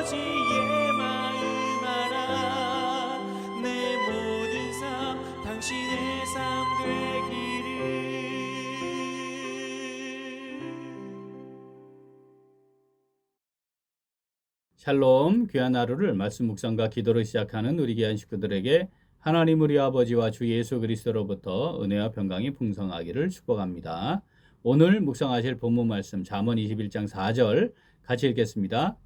아버지의 마음 알아. 내 모든 삶 당신의 삶 되기를. 샬롬, 귀한 하루를 말씀 묵상과 기도로 시작하는 우리 귀한 식구들에게 하나님 우리 아버지와 주 예수 그리스도로부터 은혜와 평강이 풍성하기를 축복합니다. 오늘 묵상하실 본문 말씀 잠언 21장 4절 같이 읽겠습니다.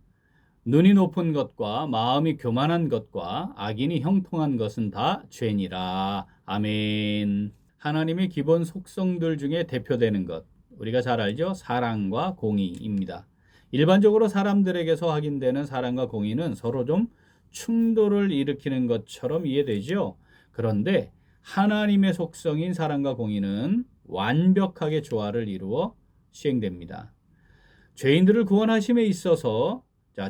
눈이 높은 것과 마음이 교만한 것과 악인이 형통한 것은 다 죄니라. 아멘. 하나님의 기본 속성들 중에 대표되는 것, 우리가 잘 알죠? 사랑과 공의입니다. 일반적으로 사람들에게서 확인되는 사랑과 공의는 서로 좀 충돌을 일으키는 것처럼 이해되죠. 그런데 하나님의 속성인 사랑과 공의는 완벽하게 조화를 이루어 시행됩니다. 죄인들을 구원하심에 있어서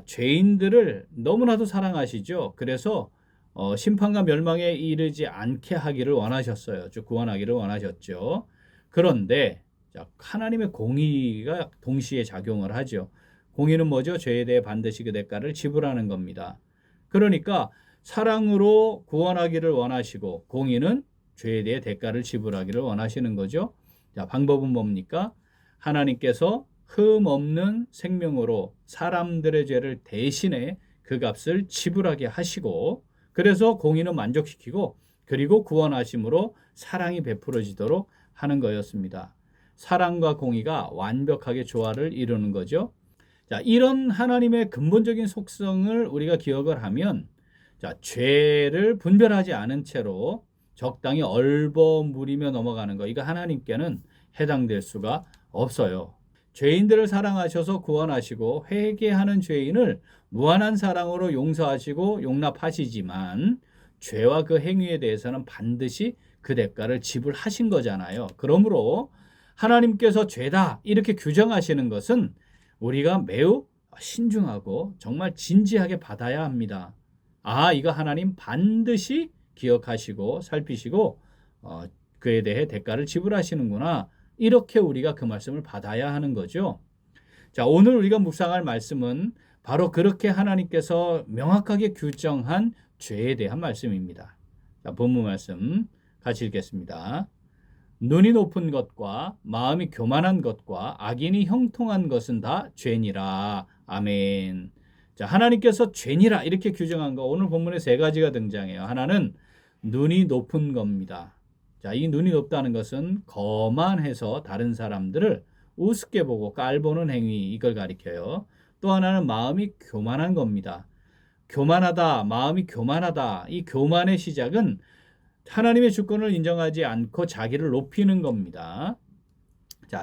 죄인들을 너무나도 사랑하시죠. 그래서 심판과 멸망에 이르지 않게 하기를 원하셨어요. 즉 구원하기를 원하셨죠. 그런데 하나님의 공의가 동시에 작용을 하죠. 공의는 뭐죠? 죄에 대해 반드시 그 대가를 지불하는 겁니다. 그러니까 사랑으로 구원하기를 원하시고 공의는 죄에 대해 대가를 지불하기를 원하시는 거죠. 방법은 뭡니까? 하나님께서 흠 없는 생명으로 사람들의 죄를 대신해 그 값을 지불하게 하시고, 그래서 공의는 만족시키고 그리고 구원하심으로 사랑이 베풀어지도록 하는 거였습니다. 사랑과 공의가 완벽하게 조화를 이루는 거죠. 이런 하나님의 근본적인 속성을 우리가 기억을 하면 죄를 분별하지 않은 채로 적당히 얼버무리며 넘어가는 거, 이거 하나님께는 해당될 수가 없어요. 죄인들을 사랑하셔서 구원하시고 회개하는 죄인을 무한한 사랑으로 용서하시고 용납하시지만 죄와 그 행위에 대해서는 반드시 그 대가를 지불하신 거잖아요. 그러므로 하나님께서 죄다 이렇게 규정하시는 것은 우리가 매우 신중하고 정말 진지하게 받아야 합니다. 이거 하나님 반드시 기억하시고 살피시고 그에 대해 대가를 지불하시는구나. 이렇게 우리가 그 말씀을 받아야 하는 거죠. 오늘 우리가 묵상할 말씀은 바로 그렇게 하나님께서 명확하게 규정한 죄에 대한 말씀입니다. 본문 말씀 같이 읽겠습니다. 눈이 높은 것과 마음이 교만한 것과 악인이 형통한 것은 다 죄니라. 아멘. 하나님께서 죄니라 이렇게 규정한 거, 오늘 본문에 세 가지가 등장해요. 하나는 눈이 높은 겁니다. 이 눈이 높다는 것은 거만해서 다른 사람들을 우습게 보고 깔보는 행위, 이걸 가리켜요. 또 하나는 마음이 교만한 겁니다. 교만하다, 마음이 교만하다. 이 교만의 시작은 하나님의 주권을 인정하지 않고 자기를 높이는 겁니다.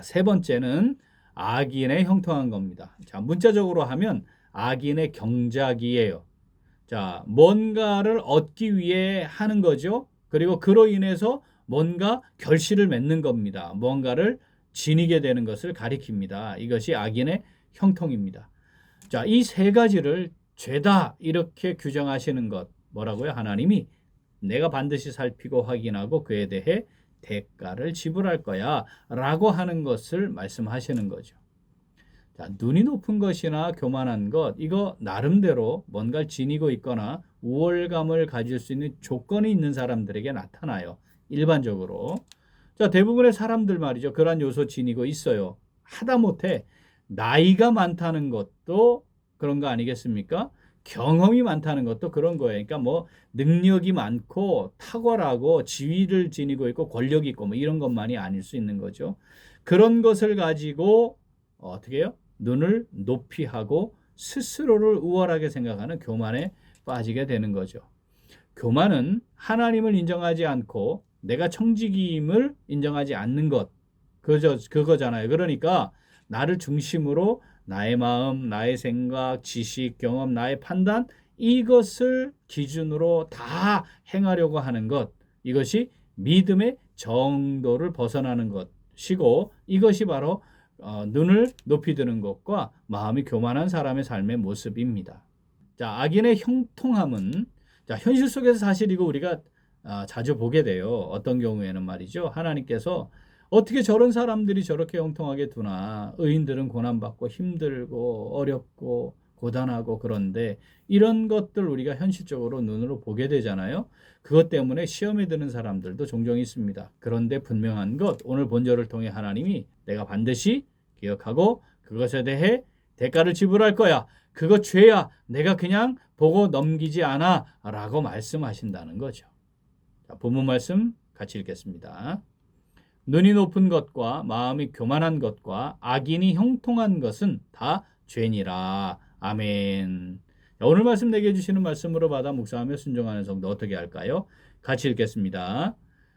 세 번째는 악인의 형통한 겁니다. 문자적으로 하면 악인의 경작이에요. 뭔가를 얻기 위해 하는 거죠. 그리고 그로 인해서 뭔가 결실을 맺는 겁니다. 뭔가를 지니게 되는 것을 가리킵니다. 이것이 악인의 형통입니다. 이 세 가지를 죄다 이렇게 규정하시는 것, 뭐라고요? 하나님이 내가 반드시 살피고 확인하고 그에 대해 대가를 지불할 거야 라고 하는 것을 말씀하시는 거죠. 눈이 높은 것이나 교만한 것, 이거 나름대로 뭔가를 지니고 있거나 우월감을 가질 수 있는 조건이 있는 사람들에게 나타나요. 일반적으로. 대부분의 사람들 말이죠. 그런 요소 지니고 있어요. 하다못해 나이가 많다는 것도 그런 거 아니겠습니까? 경험이 많다는 것도 그런 거예요. 그러니까 능력이 많고 탁월하고 지위를 지니고 있고 권력이 있고 이런 것만이 아닐 수 있는 거죠. 그런 것을 가지고 어떻게 해요? 눈을 높이 하고 스스로를 우월하게 생각하는 교만에 빠지게 되는 거죠. 교만은 하나님을 인정하지 않고 내가 청지기임을 인정하지 않는 것, 그거잖아요. 그러니까 나를 중심으로 나의 마음, 나의 생각, 지식, 경험, 나의 판단, 이것을 기준으로 다 행하려고 하는 것, 이것이 믿음의 정도를 벗어나는 것이고, 이것이 바로 눈을 높이 드는 것과 마음이 교만한 사람의 삶의 모습입니다. 악인의 형통함은 현실 속에서 사실 이거 우리가 자주 보게 돼요. 어떤 경우에는 말이죠. 하나님께서 어떻게 저런 사람들이 저렇게 형통하게 두나. 의인들은 고난받고 힘들고 어렵고 고단하고 그런데 이런 것들 우리가 현실적으로 눈으로 보게 되잖아요. 그것 때문에 시험에 드는 사람들도 종종 있습니다. 그런데 분명한 것, 오늘 본절을 통해 하나님이 내가 반드시 기억하고 그것에 대해 대가를 지불할 거야. 그거 죄야. 내가 그냥 보고 넘기지 않아. 라고 말씀하신다는 거죠. 자, 본문 말씀 같이 읽겠습니다. 눈이 높은 것과 마음이 교만한 것과 악인이 형통한 것은 다 죄니라. 아멘. 자, 오늘 말씀 내게 주시는 말씀으로 받아 묵상하며 순종하는 성도 어떻게 할까요? 같이 읽겠습니다.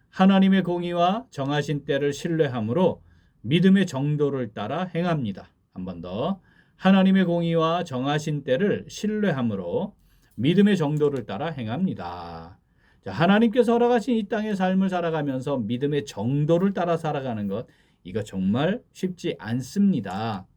하나님의 공의와 정하신 때를 신뢰함으로 믿음의 정도를 따라 행합니다. 한 번 더. 하나님의 공의와 정하신 때를 신뢰함으로 믿음의 정도를 따라 행합니다. 자, 하나님께서 허락하신 이 땅의 삶을 살아가면서 믿음의 정도를 따라 살아가는 것, 이거 정말 쉽지 않습니다.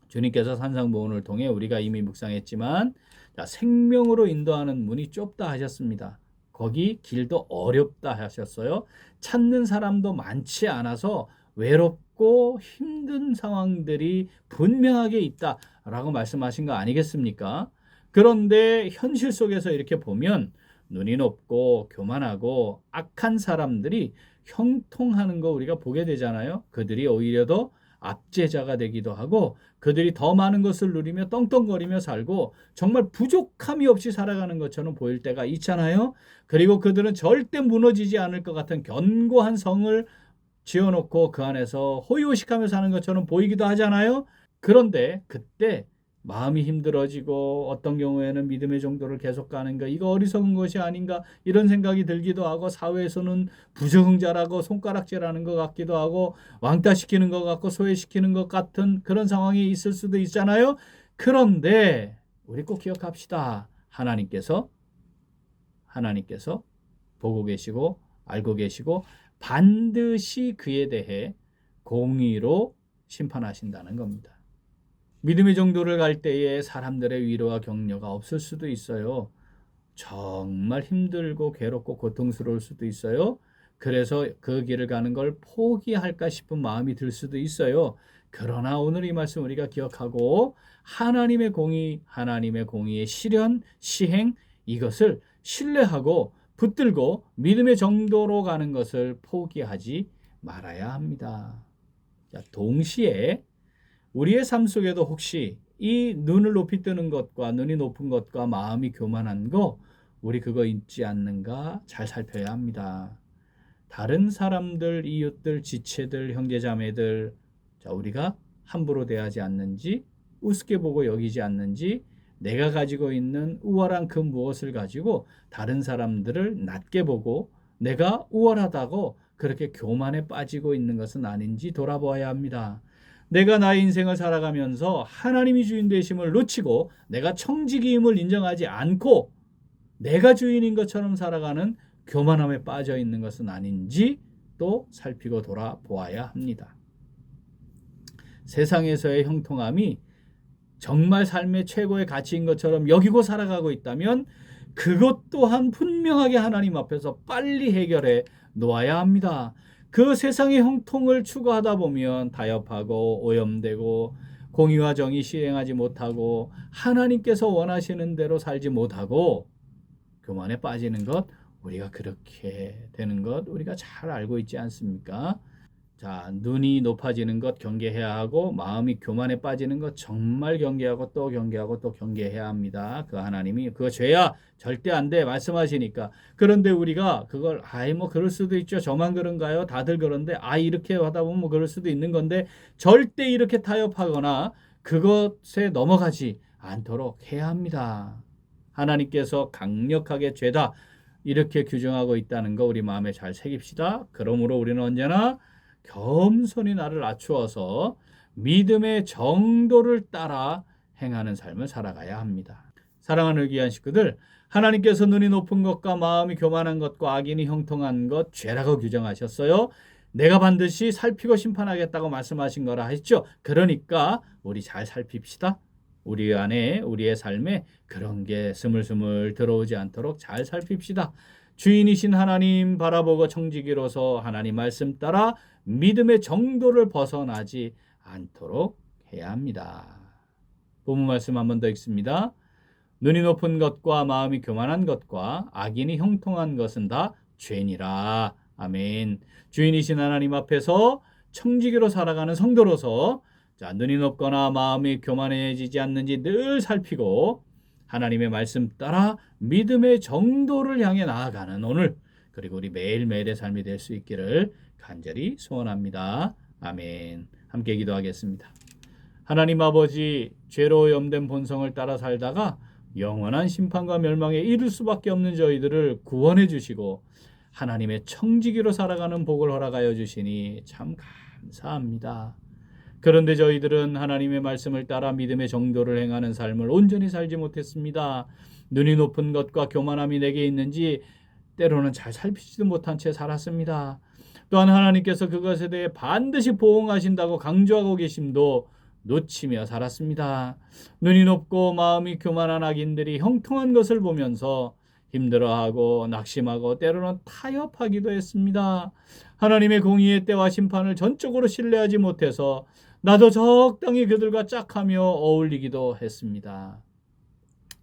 주님께서 산상보훈을 통해 우리가 이미 묵상했지만 자, 생명으로 인도하는 문이 좁다 하셨습니다. 거기 길도 어렵다 하셨어요. 찾는 사람도 많지 않아서 외롭고 힘든 상황들이 분명하게 있다라고 말씀하신 거 아니겠습니까? 그런데 현실 속에서 이렇게 보면 눈이 높고 교만하고 악한 사람들이 형통하는 거 우리가 보게 되잖아요. 그들이 오히려 더 압제자가 되기도 하고 그들이 더 많은 것을 누리며 떵떵거리며 살고 정말 부족함이 없이 살아가는 것처럼 보일 때가 있잖아요. 그리고 그들은 절대 무너지지 않을 것 같은 견고한 성을 지어놓고 그 안에서 호의호식하며 사는 것처럼 보이기도 하잖아요. 그런데 그때 마음이 힘들어지고 어떤 경우에는 믿음의 정도를 계속 가는 거 이거 어리석은 것이 아닌가 이런 생각이 들기도 하고 사회에서는 부적응자라고 손가락질하는 것 같기도 하고 왕따시키는 것 같고 소외시키는 것 같은 그런 상황이 있을 수도 있잖아요. 그런데 우리 꼭 기억합시다. 하나님께서 보고 계시고 알고 계시고 반드시 그에 대해 공의로 심판하신다는 겁니다. 믿음의 정도를 갈 때에 사람들의 위로와 격려가 없을 수도 있어요. 정말 힘들고 괴롭고 고통스러울 수도 있어요. 그래서 그 길을 가는 걸 포기할까 싶은 마음이 들 수도 있어요. 그러나 오늘 이 말씀 우리가 기억하고 하나님의 공의, 하나님의 공의의 실현, 시행 이것을 신뢰하고 붙들고 믿음의 정도로 가는 것을 포기하지 말아야 합니다. 자, 동시에 우리의 삶 속에도 혹시 이 눈을 높이 뜨는 것과 눈이 높은 것과 마음이 교만한 거 우리 그거 있지 않는가 잘 살펴야 합니다. 다른 사람들, 이웃들, 지체들, 형제자매들 자, 우리가 함부로 대하지 않는지 우습게 보고 여기지 않는지 내가 가지고 있는 우월한 그 무엇을 가지고 다른 사람들을 낮게 보고 내가 우월하다고 그렇게 교만에 빠지고 있는 것은 아닌지 돌아보아야 합니다. 내가 나의 인생을 살아가면서 하나님이 주인 되심을 놓치고 내가 청지기임을 인정하지 않고 내가 주인인 것처럼 살아가는 교만함에 빠져 있는 것은 아닌지 또 살피고 돌아보아야 합니다. 세상에서의 형통함이 정말 삶의 최고의 가치인 것처럼 여기고 살아가고 있다면 그것 또한 분명하게 하나님 앞에서 빨리 해결해 놓아야 합니다. 그 세상의 형통을 추구하다 보면 타협하고 오염되고 공의와 정의 시행하지 못하고 하나님께서 원하시는 대로 살지 못하고 교만에 빠지는 것 우리가 그렇게 되는 것 우리가 잘 알고 있지 않습니까? 자, 눈이 높아지는 것 경계해야 하고 마음이 교만에 빠지는 것 정말 경계하고 또 경계하고 또 경계해야 합니다. 그 하나님이 그거 죄야 절대 안 돼 말씀하시니까. 그런데 우리가 그걸 뭐 그럴 수도 있죠. 저만 그런가요? 다들 그런데 이렇게 하다 보면 뭐 그럴 수도 있는 건데 절대 이렇게 타협하거나 그것에 넘어가지 않도록 해야 합니다. 하나님께서 강력하게 죄다 이렇게 규정하고 있다는 거 우리 마음에 잘 새깁시다. 그러므로 우리는 언제나 겸손히 나를 낮추어서 믿음의 정도를 따라 행하는 삶을 살아가야 합니다. 사랑하는 귀한 식구들, 하나님께서 눈이 높은 것과 마음이 교만한 것과 악인이 형통한 것 죄라고 규정하셨어요. 내가 반드시 살피고 심판하겠다고 말씀하신 거라 했죠. 그러니까 우리 잘 살핍시다. 우리 안에 우리의 삶에 그런 게 스물스물 들어오지 않도록 잘 살핍시다. 주인이신 하나님 바라보고 청지기로서 하나님 말씀 따라 믿음의 정도를 벗어나지 않도록 해야 합니다. 본문 말씀 한 번 더 읽습니다. 눈이 높은 것과 마음이 교만한 것과 악인이 형통한 것은 다 죄니라. 아멘. 주인이신 하나님 앞에서 청지기로 살아가는 성도로서 눈이 높거나 마음이 교만해지지 않는지 늘 살피고 하나님의 말씀 따라 믿음의 정도를 향해 나아가는 오늘, 그리고 우리 매일매일의 삶이 될 수 있기를 간절히 소원합니다. 아멘. 함께 기도하겠습니다. 하나님 아버지, 죄로 오염된 본성을 따라 살다가 영원한 심판과 멸망에 이를 수밖에 없는 저희들을 구원해 주시고 하나님의 청지기로 살아가는 복을 허락하여 주시니 참 감사합니다. 그런데 저희들은 하나님의 말씀을 따라 믿음의 정도를 행하는 삶을 온전히 살지 못했습니다. 눈이 높은 것과 교만함이 내게 있는지 때로는 잘 살피지도 못한 채 살았습니다. 또한 하나님께서 그것에 대해 반드시 보응하신다고 강조하고 계심도 놓치며 살았습니다. 눈이 높고 마음이 교만한 악인들이 형통한 것을 보면서 힘들어하고 낙심하고 때로는 타협하기도 했습니다. 하나님의 공의의 때와 심판을 전적으로 신뢰하지 못해서 나도 적당히 그들과 짝하며 어울리기도 했습니다.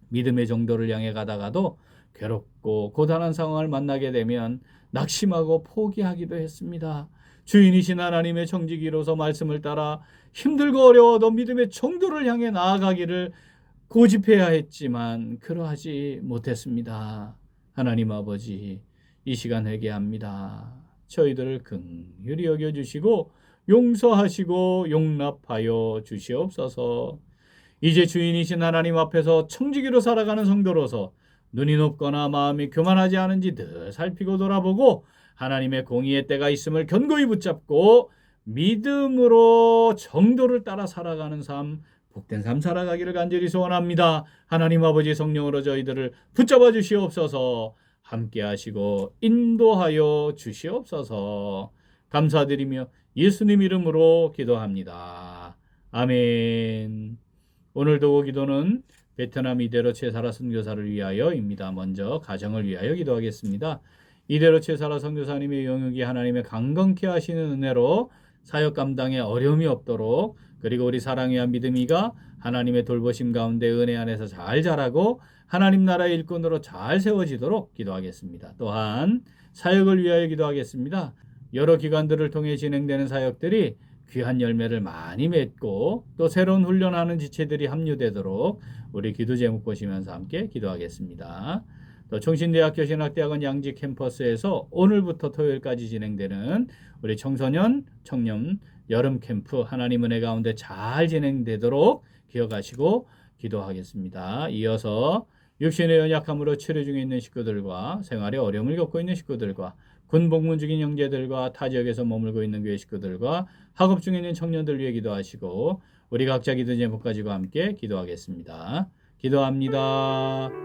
믿음의 정도를 향해 가다가도 괴롭고 고단한 상황을 만나게 되면 낙심하고 포기하기도 했습니다. 주인이신 하나님의 청지기로서 말씀을 따라 힘들고 어려워도 믿음의 정도를 향해 나아가기를 고집해야 했지만 그러하지 못했습니다. 하나님 아버지, 이 시간 회개합니다. 저희들을 긍휼히 여겨주시고 용서하시고 용납하여 주시옵소서. 이제 주인이신 하나님 앞에서 청지기로 살아가는 성도로서 눈이 높거나 마음이 교만하지 않은지 늘 살피고 돌아보고 하나님의 공의의 때가 있음을 견고히 붙잡고 믿음으로 정도를 따라 살아가는 삶, 복된 삶 살아가기를 간절히 소원합니다. 하나님 아버지, 성령으로 저희들을 붙잡아 주시옵소서. 함께 하시고 인도하여 주시옵소서. 감사드리며 예수님 이름으로 기도합니다. 아멘. 오늘도 기도는 베트남 이대로 최사라 선교사를 위하여입니다. 먼저 가정을 위하여 기도하겠습니다. 이대로 최사라 선교사님의 영역이 하나님의 강건케 하시는 은혜로 사역 감당에 어려움이 없도록, 그리고 우리 사랑의 믿음이가 하나님의 돌보심 가운데 은혜 안에서 잘 자라고 하나님 나라의 일꾼으로 잘 세워지도록 기도하겠습니다. 또한 사역을 위하여 기도하겠습니다. 여러 기관들을 통해 진행되는 사역들이 귀한 열매를 많이 맺고 또 새로운 훈련하는 지체들이 합류되도록 우리 기도 제목 보시면서 함께 기도하겠습니다. 또 총신대학교 신학대학원 양지 캠퍼스에서 오늘부터 토요일까지 진행되는 우리 청소년, 청년 여름 캠프 하나님 은혜 가운데 잘 진행되도록 기억하시고 기도하겠습니다. 이어서 육신의 연약함으로 치료 중에 있는 식구들과 생활에 어려움을 겪고 있는 식구들과 군 복무 중인 형제들과 타 지역에서 머물고 있는 교회 식구들과 학업 중에 있는 청년들 위해 기도하시고 우리 각자 기도 제목 가지고 함께 기도하겠습니다. 기도합니다.